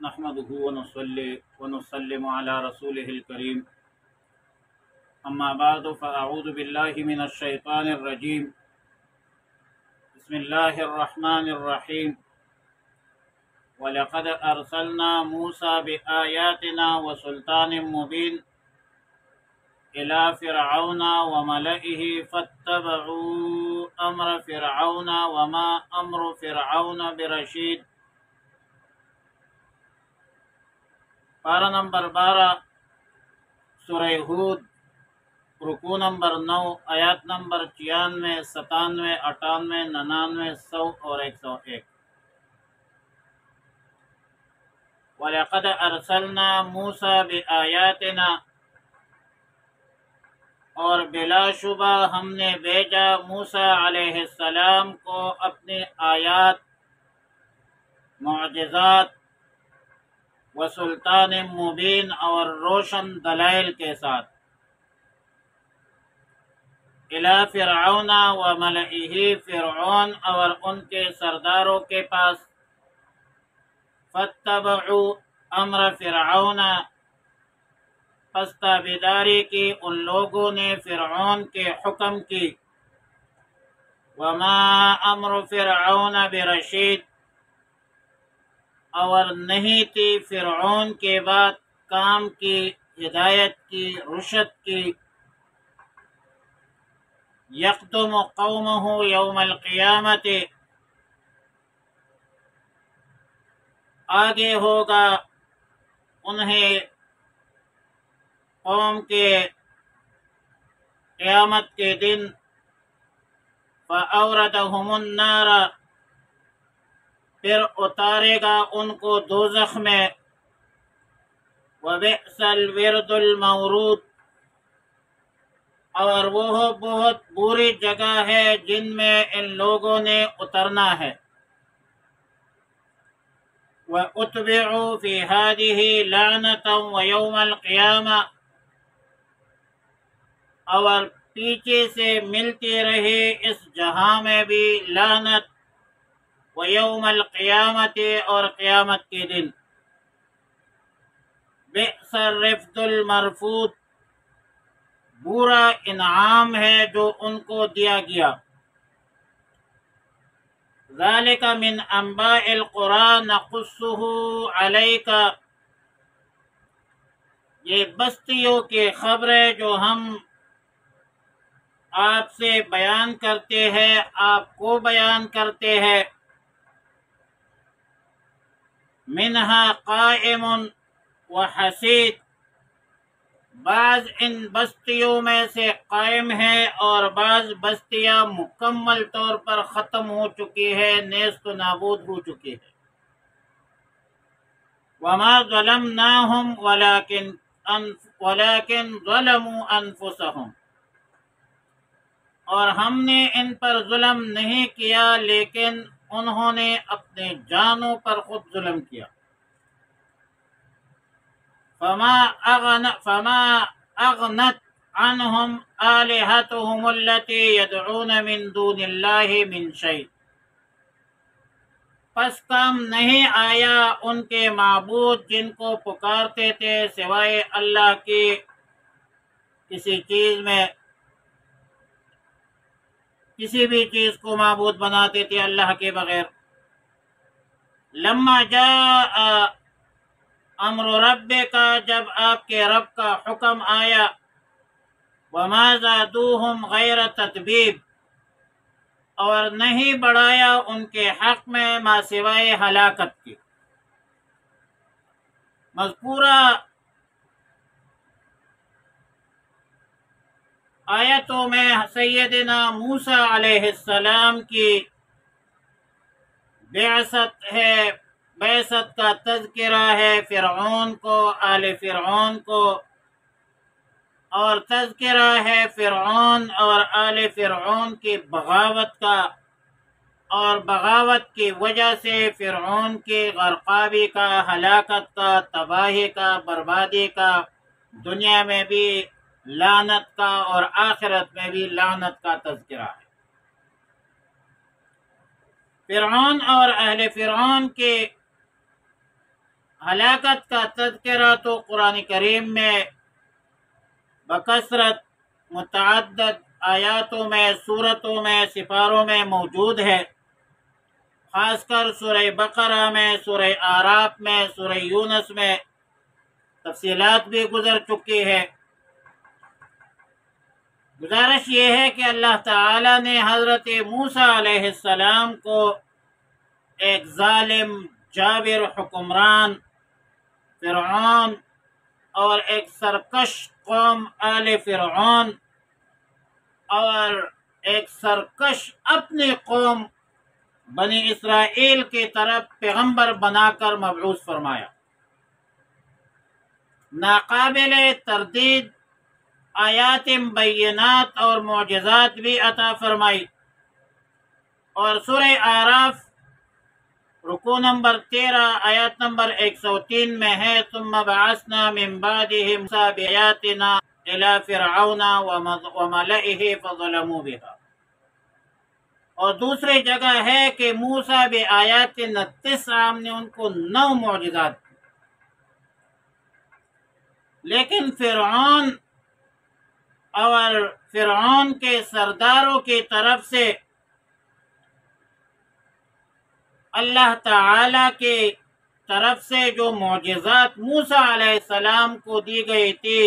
نحمده ونصلي ونسلم على رسوله الكريم أما بعد فأعوذ بالله من الشيطان الرجيم بسم الله الرحمن الرحيم ولقد أرسلنا موسى بآياتنا وسلطان مبين إلى فرعون وملئه فاتبعوا أمر فرعون وما أمر فرعون برشيد۔ پارہ نمبر 12 سورہ ہود، رکوع نمبر 9، آیات نمبر 96، 97، 98، 99، 100 اور 101۔ وَلَقَدْ أَرْسَلْنَا مُوسَى بِآيَاتِنَا، اور بلا شبہ ہم نے بھیجا موسیٰ علیہ السلام کو اپنی آیات، معجزات و سلطان مبین اور روشن دلائل کے ساتھ، الی فرعون و ملئہ، فرعون اور ان کے سرداروں کے پاس، فاتبعوا امر فرعون، پس تابعداری کی ان لوگوں نے فرعون کے حکم کی، وما امر فرعون برشید، اور نہیں تھی فرعون کے بعد کام کی، ہدایت کی، رشد کی۔ یقدم قومہ یوم القیامت، آگے ہوگا انہیں قوم کے قیامت کے دن، فَأَوْرَدَهُمُ النَّارَ، پھر اتارے گا ان کو دوزخ میں، وَبِئْسَ الْوِرْدُ الْمَوْرُودُ، اور وہ بہت بری جگہ ہے جن میں ان لوگوں نے اترنا ہے۔ وَأُتْبِعُوا فِي هَذِهِ لَعْنَةً وَيَوْمَ الْقِيَامَةِ، اور پیچھے سے ملتی رہی اس جہاں میں بھی لعنت، وَيَوْمَ الْقِيَامَةِ، اور قیامت کے دن۔ بِئْسَ الرِّفْدُ الْمَرْفُودُ، برا انعام ہے جو ان کو دیا گیا۔ ذَلِكَ مِنْ أَنْبَاءِ الْقُرَىٰ نَقُصُّهُ عَلَيْكَ، یہ بستیوں کی خبریں جو ہم آپ سے بیان کرتے ہیں، آپ کو بیان کرتے ہیں۔ منہا قائم و حسید، بعض ان بستیوں میں سے قائم ہے اور بعض بستیاں مکمل طور پر ختم ہو چکی ہے، نیست و نابود ہو چکی ہے۔ وما ظلمناہم ولکن ظلموا انفسہم، اور ہم نے ان پر ظلم نہیں کیا لیکن انہوں نے اپنے جانوں پر خود ظلم کیا۔ فما اغنت عنہم آلہتہم التی یدعون من دون اللہ من شیء، پس کام نہیں آیا ان کے معبود جن کو پکارتے تھے سوائے اللہ کی کسی چیز میں، کسی بھی چیز کو معبود بناتے تھے اللہ کے بغیر۔ لما جاء امر ربک، جب آپ کے رب کا حکم آیا، وما زادوہم غیر تتبیب، اور نہیں بڑھایا ان کے حق میں ما سوائے ہلاکت کی۔ مذکورہ آیتوں میں سیدنا موسیٰ علیہ السلام کی بعثت ہے، بعثت کا تذکرہ ہے فرعون کو، آل فرعون کو، اور تذکرہ ہے فرعون اور آل فرعون کی بغاوت کا، اور بغاوت کی وجہ سے فرعون کی غرقابی کا، ہلاکت کا، تباہی کا، بربادی کا، دنیا میں بھی لعنت کا اور آخرت میں بھی لعنت کا تذکرہ ہے۔ فرعون اور اہل فرعون کے ہلاکت کا تذکرہ تو قرآن کریم میں بکثرت متعدد آیاتوں میں، سورتوں میں، سپاروں میں موجود ہے، خاص کر سورہ بقرہ میں، سورہ اعراف میں، سورہ یونس میں تفصیلات بھی گزر چکی ہے۔ گزارش یہ ہے کہ اللہ تعالی نے حضرت موسیٰ علیہ السلام کو ایک ظالم جابر حکمران فرعون اور ایک سرکش قوم آل فرعون اور ایک سرکش اپنی قوم بنی اسرائیل کی طرف پیغمبر بنا کر مبعوث فرمایا۔ ناقابل تردید آیات بینات اور معجزات بھی عطا فرمائی، اور سورہ اعراف رکوع نمبر 13 آیات نمبر 103 میں ہے، ثم بعثنا من بعده موسیٰ بآیاتنا الى فرعون وملئه فظلموا بها، اور دوسری جگہ ہے کہ موسیٰ بآیاتنا 9 ہم نے ان کو 9 معجزات دی، لیکن فرعون اور فرعون کے سرداروں کی طرف سے اللہ تعالی کی طرف سے جو معجزات موسیٰ علیہ السلام کو دی گئی تھی،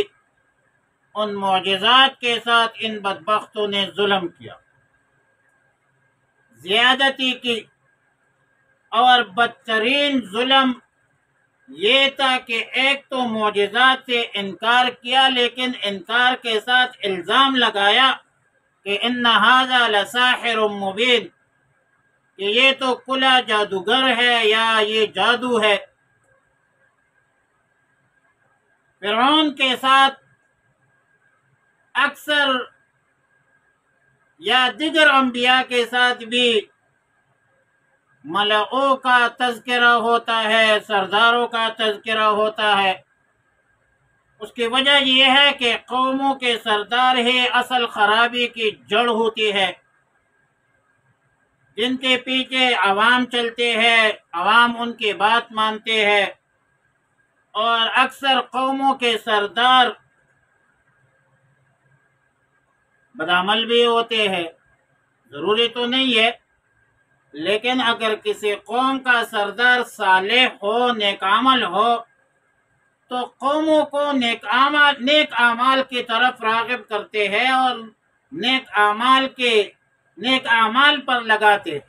ان معجزات کے ساتھ ان بدبختوں نے ظلم کیا، زیادتی کی، اور بدترین ظلم یہ تھا کہ ایک تو معجزات سے انکار کیا، لیکن انکار کے ساتھ الزام لگایا کہ ان ھذا لساحر مبین، کہ یہ تو کھلا جادوگر ہے یا یہ جادو ہے۔ فرعون کے ساتھ اکثر یا دیگر انبیاء کے ساتھ بھی ملعوں کا تذکرہ ہوتا ہے، سرداروں کا تذکرہ ہوتا ہے۔ اس کی وجہ یہ ہے کہ قوموں کے سردار ہی اصل خرابی کی جڑ ہوتی ہے، جن کے پیچھے عوام چلتے ہیں، عوام ان کی بات مانتے ہیں، اور اکثر قوموں کے سردار بدعمل بھی ہوتے ہیں۔ ضروری تو نہیں ہے، لیکن اگر کسی قوم کا سردار صالح ہو، نیک عمل ہو، تو قوموں کو نیک اعمال کی طرف راغب کرتے ہیں اور نیک اعمال پر لگاتے ہیں۔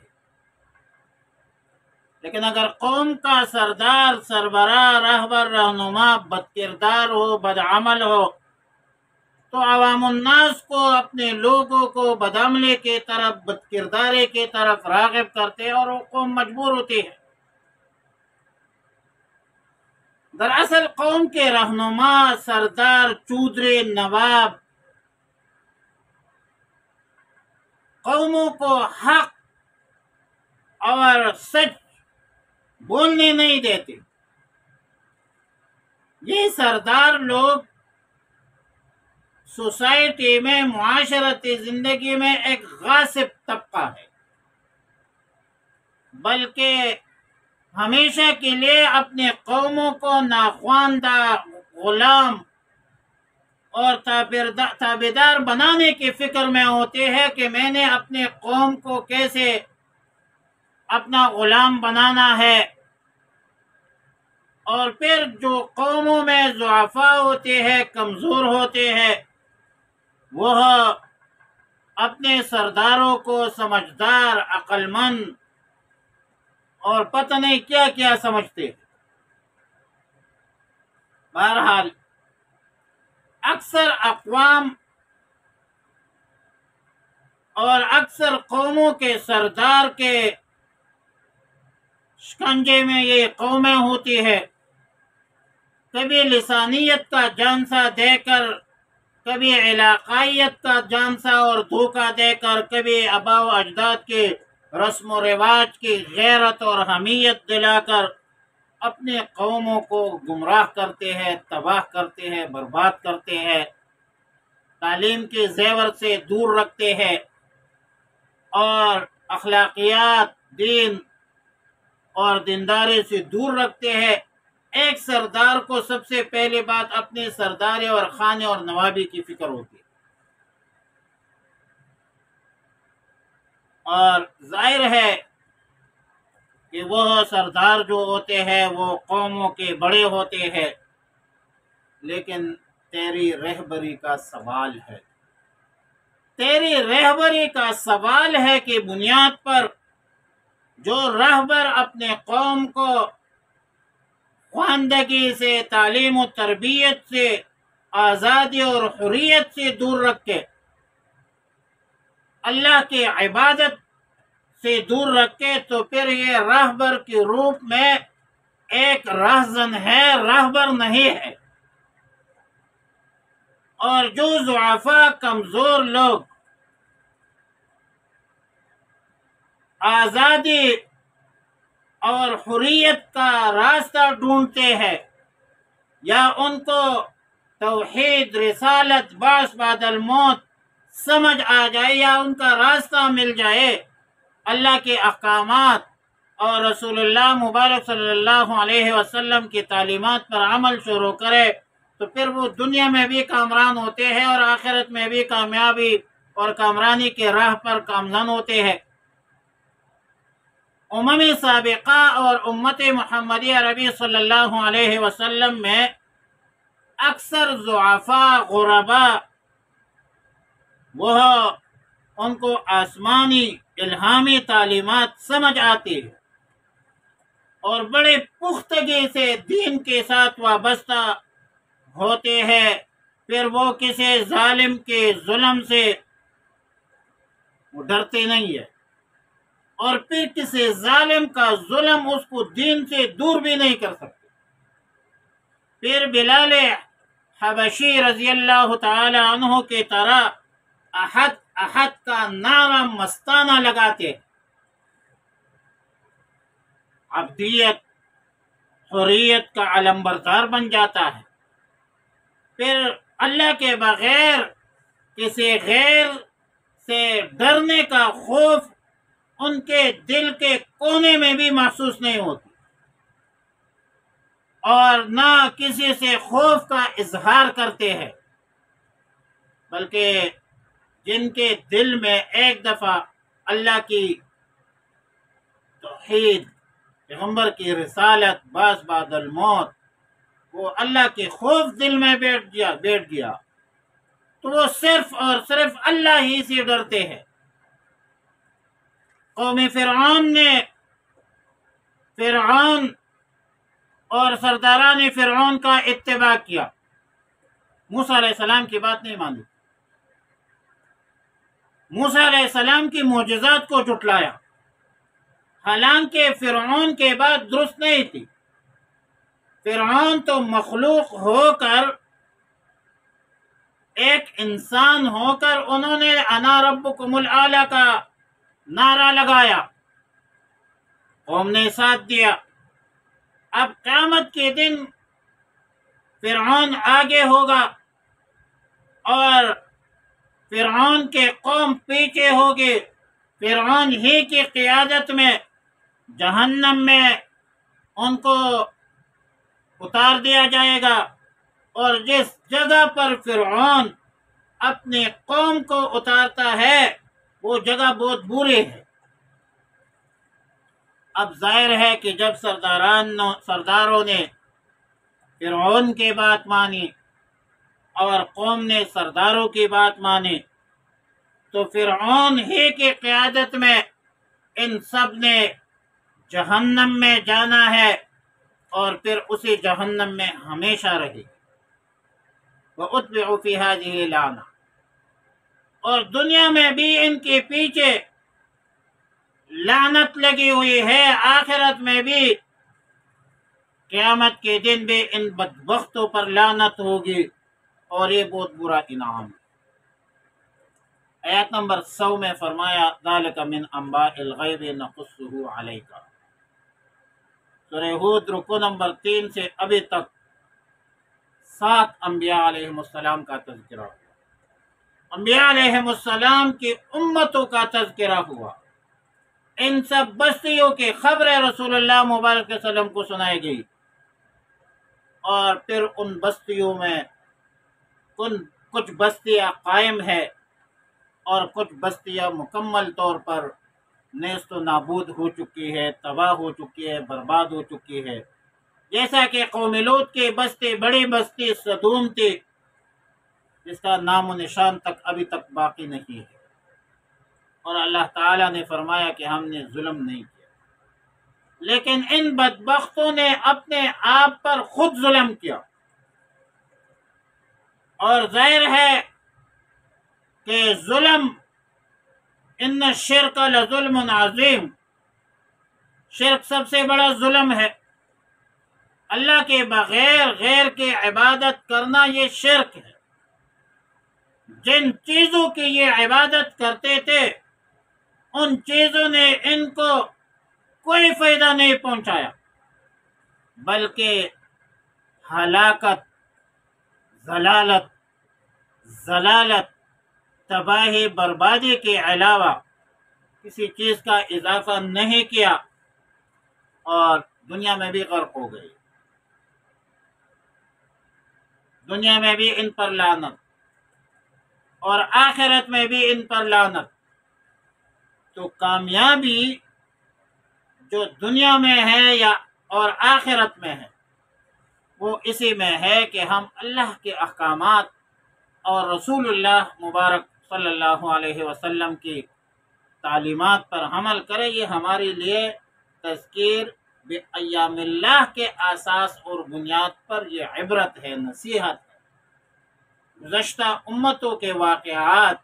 لیکن اگر قوم کا سردار، سربراہ، رہبر، رہنما بد کردار ہو، بد عمل ہو، تو عوام الناس کو، اپنے لوگوں کو بدعملی کی طرف، بد کرداری کی طرف راغب کرتے اور وہ قوم مجبور ہوتی ہے۔ دراصل قوم کے رہنما، سردار، چودھری، نواب قوموں کو حق اور سچ بولنے نہیں دیتے۔ یہ سردار لوگ سوسائٹی میں، معاشرتی زندگی میں ایک غاصب طبقہ ہے، بلکہ ہمیشہ کے لیے اپنے قوموں کو ناخواندہ، غلام اور تابعدار بنانے کی فکر میں ہوتے ہیں کہ میں نے اپنے قوم کو کیسے اپنا غلام بنانا ہے، اور پھر جو قوموں میں ضعفاء ہوتے ہیں، کمزور ہوتے ہیں، وہ اپنے سرداروں کو سمجھدار، عقل مند اور پتہ نہیں کیا کیا سمجھتے۔ بہرحال اکثر اقوام اور اکثر قوموں کے سردار کے شکنجے میں یہ قومیں ہوتی ہے، کبھی لسانیت کا جانسا دے کر، کبھی علاقائیت کا جانسا اور دھوکہ دے کر، کبھی آباء و اجداد کے رسم و رواج کی غیرت اور حمیت دلا کر اپنے قوموں کو گمراہ کرتے ہیں، تباہ کرتے ہیں، برباد کرتے ہیں، تعلیم کے زیور سے دور رکھتے ہیں، اور اخلاقیات، دین اور دینداری سے دور رکھتے ہیں۔ ایک سردار کو سب سے پہلی بات اپنے سرداری اور خانے اور نوابی کی فکر ہوتی ہے، اور ظاہر ہے کہ وہ سردار جو ہوتے ہیں وہ قوموں کے بڑے ہوتے ہیں، لیکن تیری رہبری کا سوال ہے، تیری رہبری کا سوال ہے کہ بنیاد پر جو رہبر اپنے قوم کو خواندگی سے، تعلیم و تربیت سے، آزادی اور حریت سے دور رکھے، اللہ کی عبادت سے دور رکھے، تو پھر یہ رہبر کے روپ میں ایک رہزن ہے، رہبر نہیں ہے۔ اور جو ضعفاء کمزور لوگ آزادی اور حریت کا راستہ ڈھونڈتے ہیں، یا ان کو توحید، رسالت، بعث بعد الموت سمجھ آ جائے، یا ان کا راستہ مل جائے، اللہ کے احکامات اور رسول اللہ مبارک صلی اللہ علیہ وسلم کی تعلیمات پر عمل شروع کرے، تو پھر وہ دنیا میں بھی کامران ہوتے ہیں اور آخرت میں بھی کامیابی اور کامرانی کے راہ پر گامزن ہوتے ہیں۔ سابقہ اور امت محمدی عربی صلی اللہ علیہ وسلم میں اکثر ضعفاء، غرباء، وہ ان کو آسمانی الہامی تعلیمات سمجھ آتی ہے اور بڑے پختگی سے دین کے ساتھ وابستہ ہوتے ہیں، پھر وہ کسی ظالم کے ظلم سے وہ ڈرتے نہیں ہے، اور پھر کسی ظالم کا ظلم اس کو دین سے دور بھی نہیں کر سکتے۔ پھر بلال حبشی رضی اللہ تعالی عنہ کی طرح احد احد کا نعرہ مستانہ لگاتے، عبدیت، حریت کا علمبردار بن جاتا ہے۔ پھر اللہ کے بغیر کسی غیر سے ڈرنے کا خوف ان کے دل کے کونے میں بھی محسوس نہیں ہوتی، اور نہ کسی سے خوف کا اظہار کرتے ہیں، بلکہ جن کے دل میں ایک دفعہ اللہ کی توحید، پیغمبر کی رسالت، بعث بعد الموت، وہ اللہ کے خوف دل میں بیٹھ گیا تو وہ صرف اور صرف اللہ ہی سے ڈرتے ہیں۔ قوم فرعون نے فرعون اور سرداران فرعون کا اتباع کیا، موسیٰ علیہ السلام کی بات نہیں مانی، موسیٰ علیہ السلام کی معجزات کو جھٹلایا، حالانکہ فرعون کے بات درست نہیں تھی۔ فرعون تو مخلوق ہو کر، ایک انسان ہو کر، انہوں نے انا ربکم الاعلی کا نعرہ لگایا، قوم نے ساتھ دیا۔ اب قیامت کے دن فرعون آگے ہوگا اور فرعون کے قوم پیچھے ہوگی، فرعون ہی کی قیادت میں جہنم میں ان کو اتار دیا جائے گا، اور جس جگہ پر فرعون اپنے قوم کو اتارتا ہے وہ جگہ بہت بری ہے۔ اب ظاہر ہے کہ جب سرداروں نے فرعون کی بات مانی اور قوم نے سرداروں کی بات مانی، تو فرعون ہی کی قیادت میں ان سب نے جہنم میں جانا ہے، اور پھر اسی جہنم میں ہمیشہ رہے۔ وَأُتْبِعُوا فِي هَذِهِ لَعْنَةٌ، اور دنیا میں بھی ان کے پیچھے لعنت لگی ہوئی ہے، آخرت میں بھی، قیامت کے دن بھی ان بدبختوں پر لعنت ہوگی، اور یہ بہت برا انعام ہے۔ آیت نمبر 100 میں فرمایا ذَلِكَ مِنْ أَنْبَاءِ الْغَيْبِ نَقُصُّهُ عَلَيْكَ۔ سورہ ہود رکو نمبر 3 سے ابھی تک 7 انبیاء علیہ السلام کا تذکرہ ہوا، انبیاء علیہ السلام کی امتوں کا تذکرہ ہوا، ان سب بستیوں کی خبریں رسول اللہ مبارک صلی اللہ علیہ وسلم کو سنائی گئی، اور پھر ان بستیوں میں کچھ بستیاں قائم ہے اور کچھ بستیاں مکمل طور پر نیست و نابود ہو چکی ہے، تباہ ہو چکی ہے، برباد ہو چکی ہے، جیسا کہ قوم لوط کی بستی، بڑی بستی صدوم تھی، جس کا نام و نشان تک ابھی تک باقی نہیں ہے، اور اللہ تعالیٰ نے فرمایا کہ ہم نے ظلم نہیں کیا، لیکن ان بدبختوں نے اپنے آپ پر خود ظلم کیا، اور ظاہر ہے کہ ظلم، ان الشرک لظلم عظیم، شرک سب سے بڑا ظلم ہے، اللہ کے بغیر غیر کی عبادت کرنا یہ شرک ہے۔ جن چیزوں کی یہ عبادت کرتے تھے ان چیزوں نے ان کو کوئی فائدہ نہیں پہنچایا، بلکہ ہلاکت، ضلالت، تباہی، بربادی کے علاوہ کسی چیز کا اضافہ نہیں کیا، اور دنیا میں بھی غرق ہو گئی، دنیا میں بھی ان پر لعنت اور آخرت میں بھی ان پر لعنت۔ تو کامیابی جو دنیا میں ہے اور آخرت میں ہے وہ اسی میں ہے کہ ہم اللہ کے احکامات اور رسول اللہ مبارک صلی اللہ علیہ وسلم کی تعلیمات پر عمل کریں۔ یہ ہمارے لیے تذکیر بایام اللہ کے اساس اور بنیاد پر یہ عبرت ہے، نصیحت ہے۔ گزشتہ امتوں کے واقعات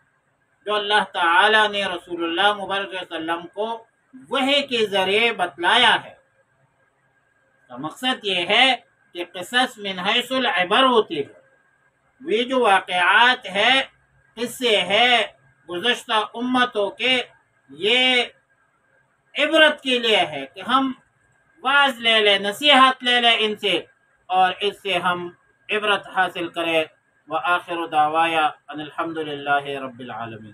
جو اللہ تعالیٰ نے رسول اللہ مبارک صلی اللہ علیہ وسلم کو وحی کے ذریعے بتلایا ہے، کا مقصد یہ ہے کہ قصص من حیث العبر ہوتی ہے، وہ جو واقعات ہے، قصے ہے گزشتہ امتوں کے، یہ عبرت کے لیے ہے کہ ہم واعظ لے لیں، نصیحت لے لیں ان سے، اور اس سے ہم عبرت حاصل کریں۔ وآخر دعوایا ان الحمد للہ رب العالمین۔